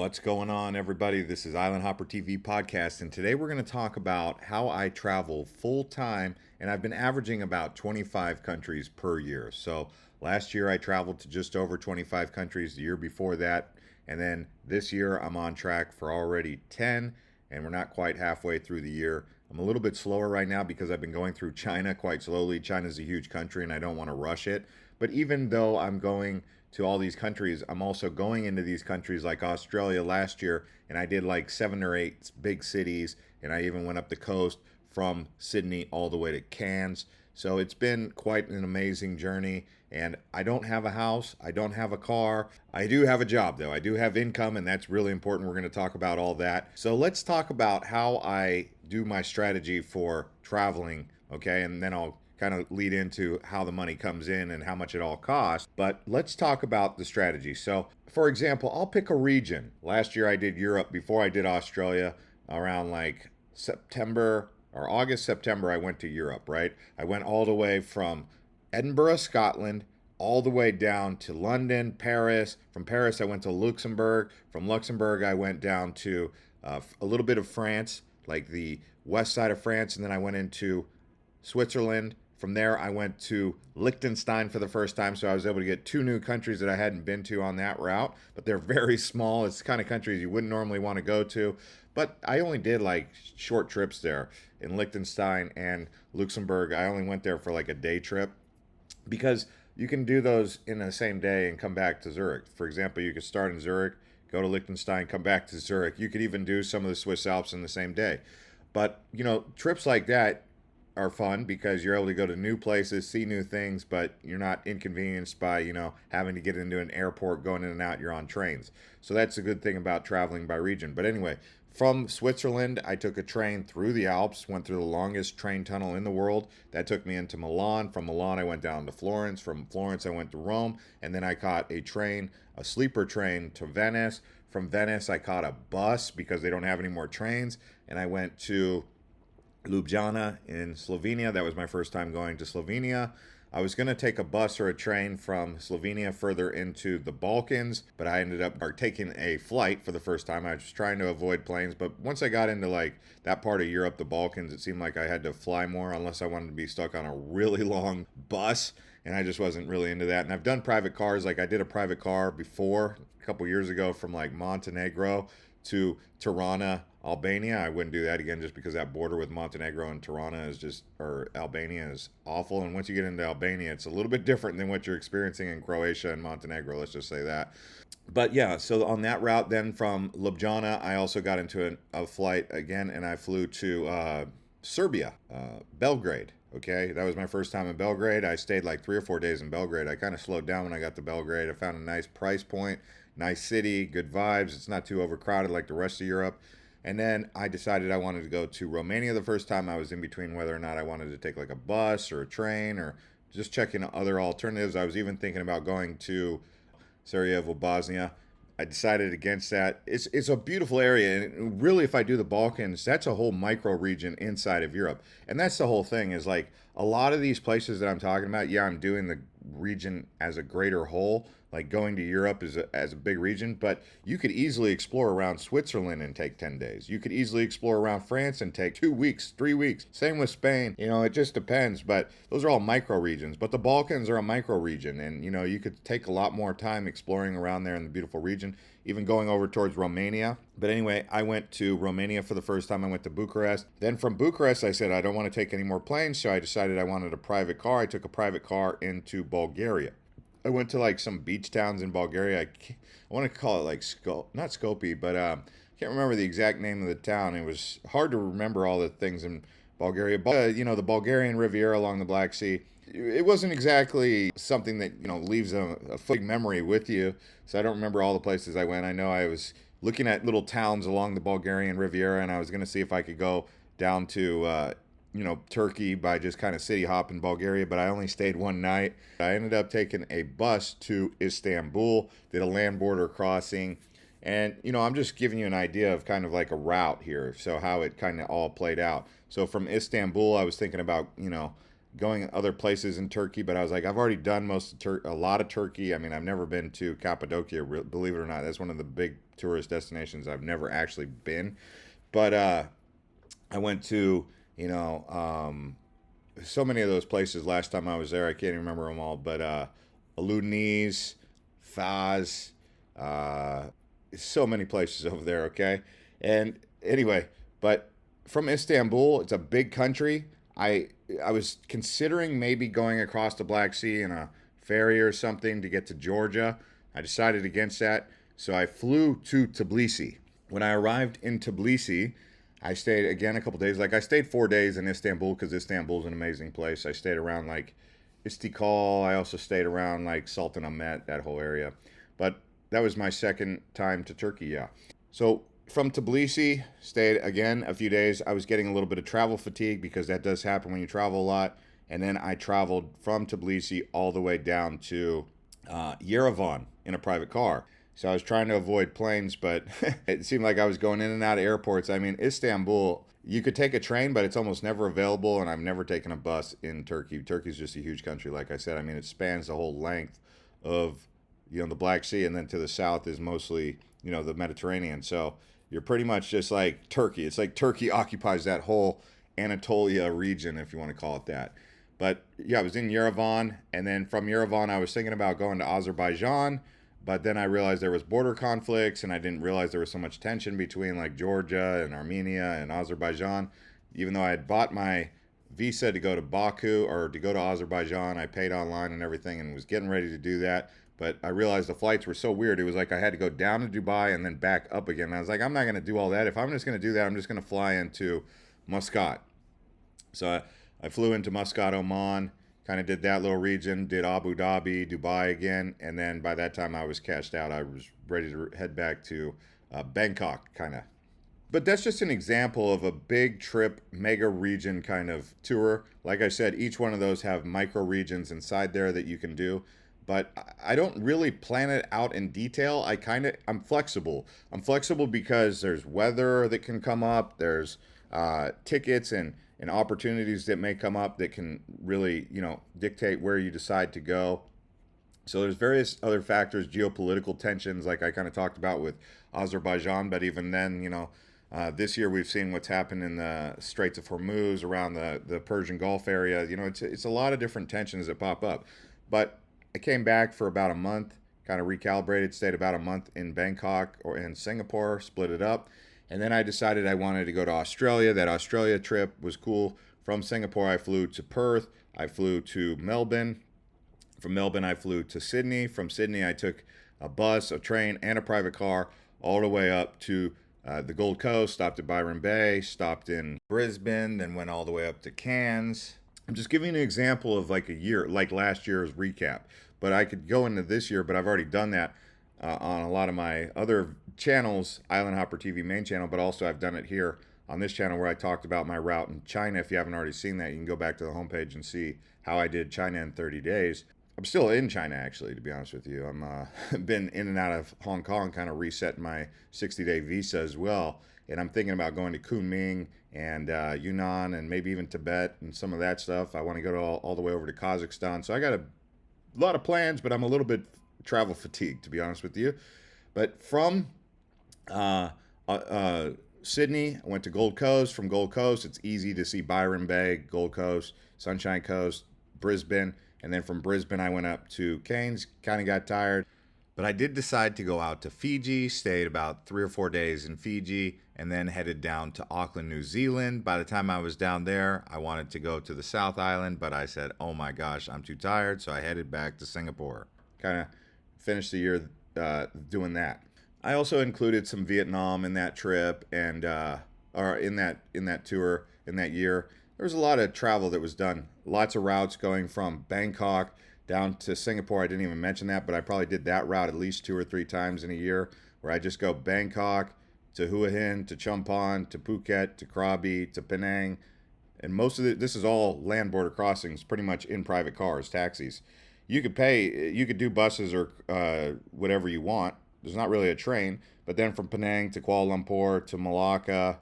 What's going on, everybody? This is Island Hopper TV Podcast, and today we're going to talk about how I travel full time, and I've been averaging about 25 countries per year. So last year I traveled to just over 25 countries, the year before that, and then this year I'm on track for already 10, and we're not quite halfway through the year. I'm a little bit slower right now because I've been going through China quite slowly. China's a huge country, and I don't want to rush it. But even though I'm going to all these countries, I'm also going into these countries like Australia last year, and I did like 7 or 8 big cities, and I even went up the coast from Sydney all the way to Cairns. So it's been quite an amazing journey, and I don't have a house, I don't have a car. I do have a job though. I do have income, and that's really important. We're going to talk about all that. So let's talk about how I do my strategy for traveling, okay? And then I'll kind of lead into how the money comes in and how much it all costs. But let's talk about the strategy. So, for example, I'll pick a region. Last year I did Europe before I did Australia. Around like September or August, September, I went to Europe, right? I went all the way from Edinburgh, Scotland, all the way down to London, Paris. From Paris, I went to Luxembourg. From Luxembourg, I went down to a little bit of France, like the west side of France, and then I went into Switzerland. From there, I went to Liechtenstein for the first time, so I was able to get 2 new countries that I hadn't been to on that route, but they're very small. It's the kind of countries you wouldn't normally want to go to, but I only did like short trips there in Liechtenstein and Luxembourg. I only went there for like a day trip because you can do those in the same day and come back to Zurich. For example, you could start in Zurich, go to Liechtenstein, come back to Zurich. You could even do some of the Swiss Alps in the same day. But, trips like that are fun because you're able to go to new places, see new things, but you're not inconvenienced by, having to get into an airport, going in and out. You're on trains. So that's a good thing about traveling by region. But anyway, from Switzerland, I took a train through the Alps, went through the longest train tunnel in the world. That took me into Milan. From Milan, I went down to Florence. From Florence, I went to Rome. And then I caught a sleeper train to Venice. From Venice, I caught a bus because they don't have any more trains. And I went to Ljubljana in Slovenia. That was my first time going to Slovenia. I was going to take a bus or a train from Slovenia further into the Balkans, but I ended up taking a flight for the first time. I was trying to avoid planes, but once I got into like that part of Europe, the Balkans, it seemed like I had to fly more unless I wanted to be stuck on a really long bus, and I just wasn't really into that. And I've done private cars. Like I did a private car before a couple years ago from like Montenegro to Tirana, Albania. I wouldn't do that again just because that border with Montenegro and Albania is awful. And once you get into Albania, it's a little bit different than what you're experiencing in Croatia and Montenegro, let's just say that. But yeah, so on that route then from Ljubljana, I also got into a flight again, and I flew to Serbia, Belgrade. Okay, that was my first time in Belgrade. I stayed like 3 or 4 days in Belgrade. I kind of slowed down when I got to Belgrade. I found a nice price point, nice city, good vibes. It's not too overcrowded like the rest of Europe. And then I decided I wanted to go to Romania the first time. I was in between whether or not I wanted to take like a bus or a train or just checking other alternatives. I was even thinking about going to Sarajevo, Bosnia. I decided against that. It's a beautiful area, and really, if I do the Balkans, that's a whole micro region inside of Europe, and that's the whole thing. Is like a lot of these places that I'm talking about. Yeah, I'm doing the region as a greater whole, like going to Europe as a big region, but you could easily explore around Switzerland and take 10 days. You could easily explore around France and take 2 weeks, 3 weeks. Same with Spain. It just depends, but those are all micro regions. But the Balkans are a micro region, and you could take a lot more time exploring around there in the beautiful region, even going over towards Romania. But anyway, I went to Romania for the first time. I went to Bucharest. Then from Bucharest, I said I don't want to take any more planes, so I decided I wanted a private car. I took a private car into Bulgaria. I went to like some beach towns in Bulgaria. I want to call it like not Skopje, but can't remember the exact name of the town. It was hard to remember all the things in Bulgaria. But, the Bulgarian Riviera along the Black Sea. It wasn't exactly something that, leaves a big memory with you. So I don't remember all the places I went. I know I was looking at little towns along the Bulgarian Riviera, and I was going to see if I could go down to Turkey by just kind of city hop in Bulgaria, but I only stayed one night. I ended up taking a bus to Istanbul, did a land border crossing, and, I'm just giving you an idea of kind of like a route here, so how it kind of all played out. So from Istanbul, I was thinking about, going other places in Turkey, but I was like, I've already done a lot of Turkey. I mean, I've never been to Cappadocia, believe it or not. That's one of the big tourist destinations I've never actually been. But I went to, you know, so many of those places last time I was there. I can't even remember them all, but Ludeniz, Faz, uh, so many places over there. Okay, and anyway, but from Istanbul, it's a big country. I I was considering maybe going across the Black Sea in a ferry or something to get to Georgia. I decided against that, so I flew to Tbilisi. When I arrived in Tbilisi, I stayed again a couple days. Like I stayed 4 days in Istanbul because Istanbul is an amazing place. I stayed around like Istiklal. I also stayed around like Sultanahmet, that whole area. But that was my second time to Turkey. Yeah. So from Tbilisi, stayed again a few days. I was getting a little bit of travel fatigue because that does happen when you travel a lot. And then I traveled from Tbilisi all the way down to Yerevan in a private car. So I was trying to avoid planes, but it seemed like I was going in and out of airports. I mean, Istanbul, you could take a train, but it's almost never available, and I've never taken a bus in Turkey. Turkey's just a huge country, like I said. I mean, it spans the whole length of, the Black Sea, and then to the south is mostly, the Mediterranean. So you're pretty much just like Turkey. It's like Turkey occupies that whole Anatolia region, if you want to call it that. But yeah, I was in Yerevan, and then from Yerevan, I was thinking about going to Azerbaijan, but then I realized there was border conflicts, and I didn't realize there was so much tension between like Georgia and Armenia and Azerbaijan. Even though I had bought my visa to go to Baku or to go to Azerbaijan, I paid online and everything, and was getting ready to do that. But I realized the flights were so weird. It was like I had to go down to Dubai and then back up again. And I was like, I'm not going to do all that. If I'm just going to do that, I'm just going to fly into Muscat. So I flew into Muscat, Oman, kind of did that little region, did Abu Dhabi, Dubai again, and then by that time I was cashed out. I was ready to head back to Bangkok, kind of. But that's just an example of a big trip, mega region kind of tour. Like I said, each one of those have micro regions inside there that you can do. But I don't really plan it out in detail. I'm flexible. I'm flexible because there's weather that can come up. There's tickets and opportunities that may come up that can really, dictate where you decide to go. So there's various other factors, geopolitical tensions, like I kind of talked about with Azerbaijan. But even then, this year we've seen what's happened in the Straits of Hormuz, around the Persian Gulf area. It's a lot of different tensions that pop up. But I came back for about a month, kind of recalibrated, stayed about a month in Bangkok or in Singapore, split it up. And then I decided I wanted to go to Australia. That Australia trip was cool. From Singapore, I flew to Perth. I flew to Melbourne. From Melbourne, I flew to Sydney. From Sydney, I took a bus, a train, and a private car all the way up to the Gold Coast, stopped at Byron Bay, stopped in Brisbane, then went all the way up to Cairns. I'm just giving an example of like a year, like last year's recap. But I could go into this year, but I've already done that on a lot of my other channels, Island Hopper TV main channel, but also I've done it here on this channel where I talked about my route in China. If you haven't already seen that, you can go back to the homepage and see how I did China in 30 days. I'm still in China, actually, to be honest with you. I'm been in and out of Hong Kong, kind of reset my 60-day visa as well. And I'm thinking about going to Kunming and Yunnan and maybe even Tibet and some of that stuff. I want to go to all the way over to Kazakhstan. So I got a lot of plans, but I'm a little bit travel fatigued, to be honest with you. But from uh, Sydney, I went to Gold Coast. From Gold Coast, it's easy to see Byron Bay, Gold Coast, Sunshine Coast, Brisbane. And then from Brisbane, I went up to Cairns, kind of got tired. But I did decide to go out to Fiji, stayed about 3 or 4 days in Fiji, and then headed down to Auckland, New Zealand. By the time I was down there, I wanted to go to the South Island, but I said, oh my gosh, I'm too tired. So I headed back to Singapore. Kind of finished the year doing that. I also included some Vietnam in that trip, and or in that tour in that year. There was a lot of travel that was done. Lots of routes going from Bangkok down to Singapore. I didn't even mention that, but I probably did that route at least 2 or 3 times in a year, where I just go Bangkok to Hua Hin to Chumphon to Phuket to Krabi to Penang, and most of this is all land border crossings, pretty much in private cars, taxis. You could do buses or whatever you want. There's not really a train, but then from Penang to Kuala Lumpur to Malacca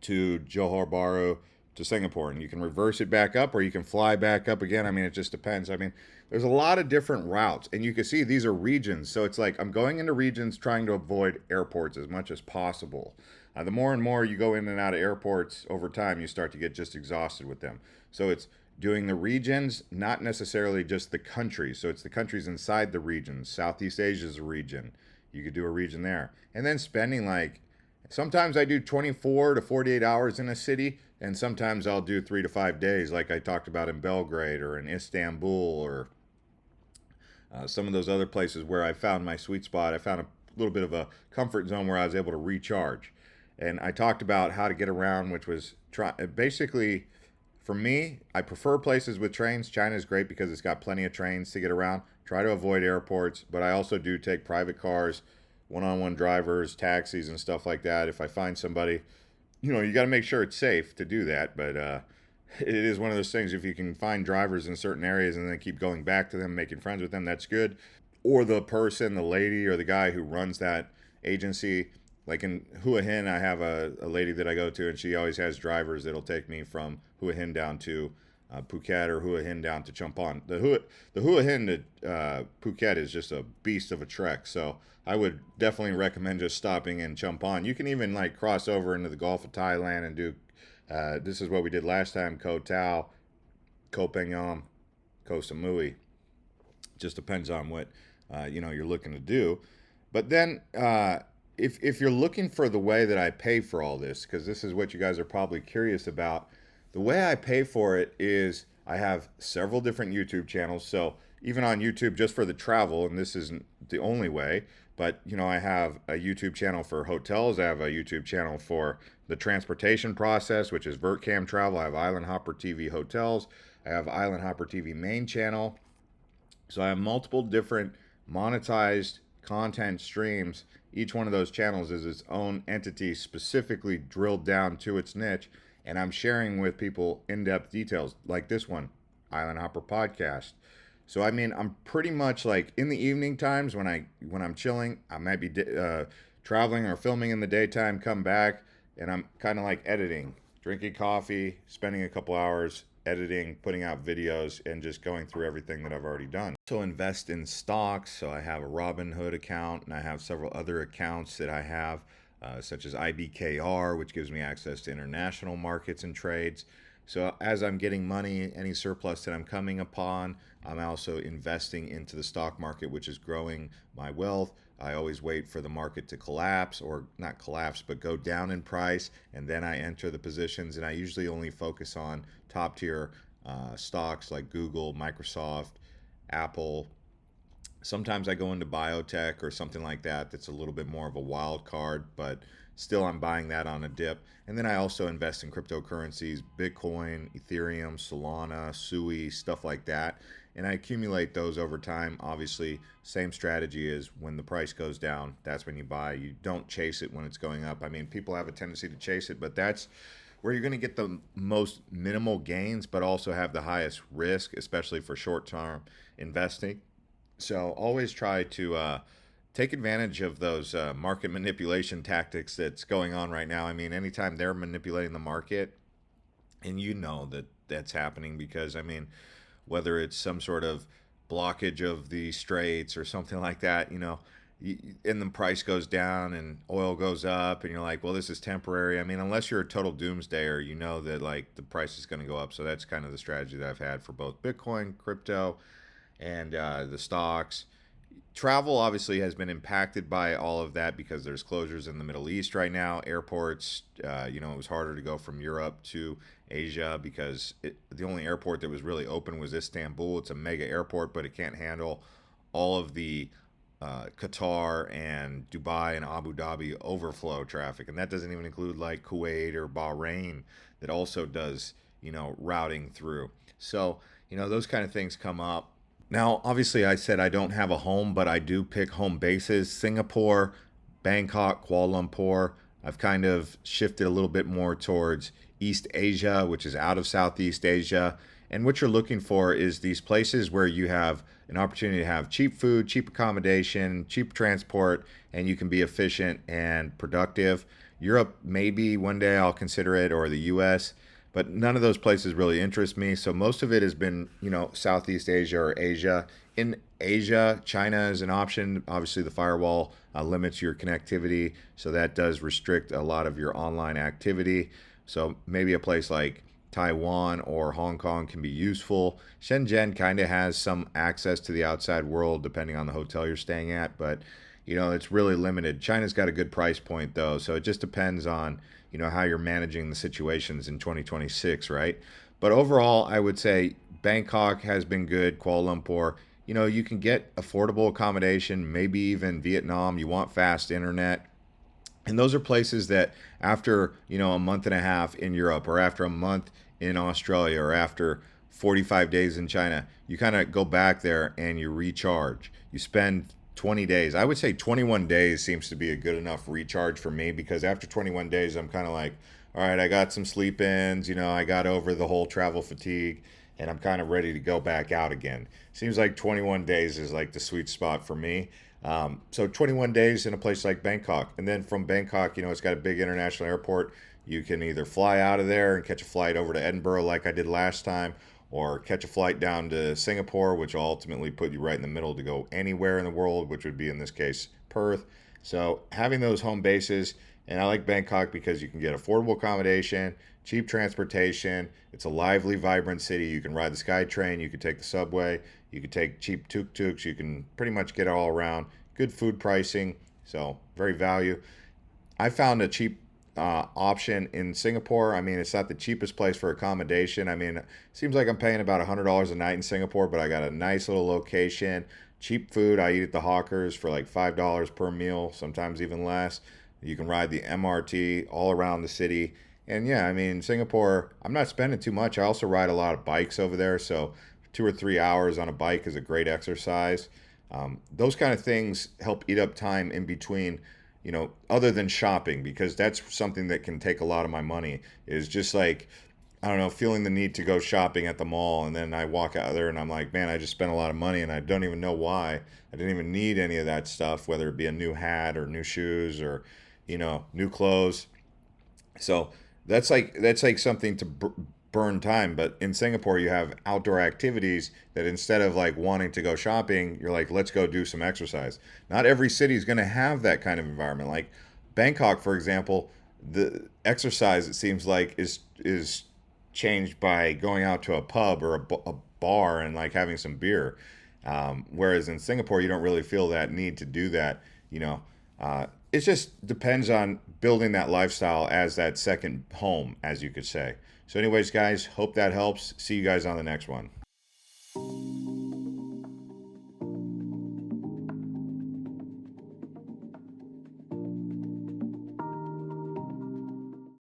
to Johor Bahru to Singapore, and you can reverse it back up or you can fly back up again. I mean, it just depends. I mean, there's a lot of different routes, and you can see these are regions. So it's like I'm going into regions trying to avoid airports as much as possible. The more and more you go in and out of airports over time, you start to get just exhausted with them. So it's doing the regions, not necessarily just the countries. So it's the countries inside the regions. Southeast Asia is a region. You could do a region there. And then spending like, sometimes I do 24 to 48 hours in a city, and sometimes I'll do 3 to 5 days, like I talked about in Belgrade or in Istanbul or some of those other places where I found my sweet spot. I found a little bit of a comfort zone where I was able to recharge. And I talked about how to get around, which was basically for me, I prefer places with trains. China is great because it's got plenty of trains to get around. Try to avoid airports, but I also do take private cars, one-on-one drivers, taxis, and stuff like that. If I find somebody, you got to make sure it's safe to do that. But it is one of those things. If you can find drivers in certain areas and then keep going back to them, making friends with them, that's good. Or the person, the lady, or the guy who runs that agency. Like in Hua Hin, I have a lady that I go to, and she always has drivers that'll take me from Hua Hin down to Phuket or Hua Hin down to Champon. The Hua Hin to Phuket is just a beast of a trek. So I would definitely recommend just stopping in Champon. You can even like cross over into the Gulf of Thailand and do. This is what we did last time: Koh Tao, Koh Phangan, Koh Samui. Just depends on what you're looking to do. But then if you're looking for the way that I pay for all this, because this is what you guys are probably curious about, the way I pay for it is I have several different YouTube channels. So even on YouTube, just for the travel, and this isn't the only way, but I have a YouTube channel for hotels. I have a YouTube channel for the transportation process, which is VertCam Travel. I have Island Hopper TV Hotels. I have Island Hopper TV main channel. So I have multiple different monetized content streams. Each one of those channels is its own entity, specifically drilled down to its niche, and I'm sharing with people in-depth details like this one, Island Hopper Podcast. So I mean, I'm pretty much like in the evening times when I'm chilling, I might be traveling or filming in the daytime, come back, and I'm kind of like editing, drinking coffee, spending a couple hours editing, putting out videos, and just going through everything that I've already done. So invest in stocks. So I have a Robinhood account, and I have several other accounts that I have, such as IBKR, which gives me access to international markets and trades. So as I'm getting money, any surplus that I'm coming upon, I'm also investing into the stock market, which is growing my wealth. I always wait for the market to collapse, or not collapse, but go down in price, and then I enter the positions. And I usually only focus on top tier stocks like Google, Microsoft, Apple. Sometimes I go into biotech or something like that that's a little bit more of a wild card, but still I'm buying that on a dip. And then I also invest in cryptocurrencies, Bitcoin, Ethereum, Solana, Sui, stuff like that. And I accumulate those over time. Obviously, same strategy is when the price goes down, that's when you buy. You don't chase it when it's going up. I mean, people have a tendency to chase it, but that's where you're going to get the most minimal gains, but also have the highest risk, especially for short-term investing. So always try to take advantage of those market manipulation tactics that's going on right now. I mean, anytime they're manipulating the market, and that that's happening because, I mean, whether it's some sort of blockage of the straits or something like that, and the price goes down and oil goes up, and you're like, well, this is temporary. I mean, unless you're a total doomsdayer, you know that like the price is going to go up. So that's kind of the strategy that I've had for both Bitcoin, crypto, and the stocks. Travel obviously has been impacted by all of that because there's closures in the Middle East right now. Airports, it was harder to go from Europe to Asia because the only airport that was really open was Istanbul. It's a mega airport, but it can't handle all of the Qatar and Dubai and Abu Dhabi overflow traffic. And that doesn't even include like Kuwait or Bahrain that also does, routing through. So, those kind of things come up. Now, obviously, I said I don't have a home, but I do pick home bases. Singapore, Bangkok, Kuala Lumpur. I've kind of shifted a little bit more towards East Asia, which is out of Southeast Asia. And what you're looking for is these places where you have an opportunity to have cheap food, cheap accommodation, cheap transport, and you can be efficient and productive. Europe, maybe one day I'll consider it, or the US. but none of those places really interest me. So most of it has been, Southeast Asia or Asia. In Asia, China is an option. Obviously, the firewall limits your connectivity, so that does restrict a lot of your online activity. So maybe a place like Taiwan or Hong Kong can be useful. Shenzhen kind of has some access to the outside world depending on the hotel you're staying at, but it's really limited. China's got a good price point though, so it just depends on, how you're managing the situations in 2026, right? But overall, I would say Bangkok has been good, Kuala Lumpur. You can get affordable accommodation, maybe even Vietnam. You want fast internet. And those are places that after, a month and a half in Europe or after a month in Australia or after 45 days in China, you kind of go back there and you recharge. You spend 20 days. I would say 21 days seems to be a good enough recharge for me because after 21 days, I'm kind of like, all right, I got some sleep ins, I got over the whole travel fatigue and I'm kind of ready to go back out again. Seems like 21 days is like the sweet spot for me. So 21 days in a place like Bangkok. And then from Bangkok, it's got a big international airport. You can either fly out of there and catch a flight over to Edinburgh like I did last time, or catch a flight down to Singapore, which will ultimately put you right in the middle to go anywhere in the world, which would be in this case Perth. So having those home bases, and I like Bangkok because you can get affordable accommodation, cheap transportation. It's a lively, vibrant city. You can ride the SkyTrain, you can take the subway, you can take cheap tuk-tuks, you can pretty much get all around. Good food pricing, so very value. I found a cheap option in Singapore. I mean, it's not the cheapest place for accommodation. I mean, it seems like I'm paying about $100 a night in Singapore, but I got a nice little location, cheap food. I eat at the hawkers for like $5 per meal, sometimes even less. You can ride the MRT all around the city. And yeah, I mean, Singapore, I'm not spending too much. I also ride a lot of bikes over there. So 2 or 3 hours on a bike is a great exercise. Those kind of things help eat up time in between, other than shopping, because that's something that can take a lot of my money, is just like, I don't know, feeling the need to go shopping at the mall. And then I walk out there and I'm like, man, I just spent a lot of money and I don't even know why. I didn't even need any of that stuff, whether it be a new hat or new shoes or, new clothes. So that's like something to burn time. But in Singapore, you have outdoor activities that instead of like wanting to go shopping, you're like, let's go do some exercise. Not every city is going to have that kind of environment. Like Bangkok, for example, the exercise it seems like is changed by going out to a pub or a bar and like having some beer. Whereas in Singapore, you don't really feel that need to do that. You know, it just depends on building that lifestyle as that second home, as you could say. So, anyways, guys, hope that helps. See you guys on the next one.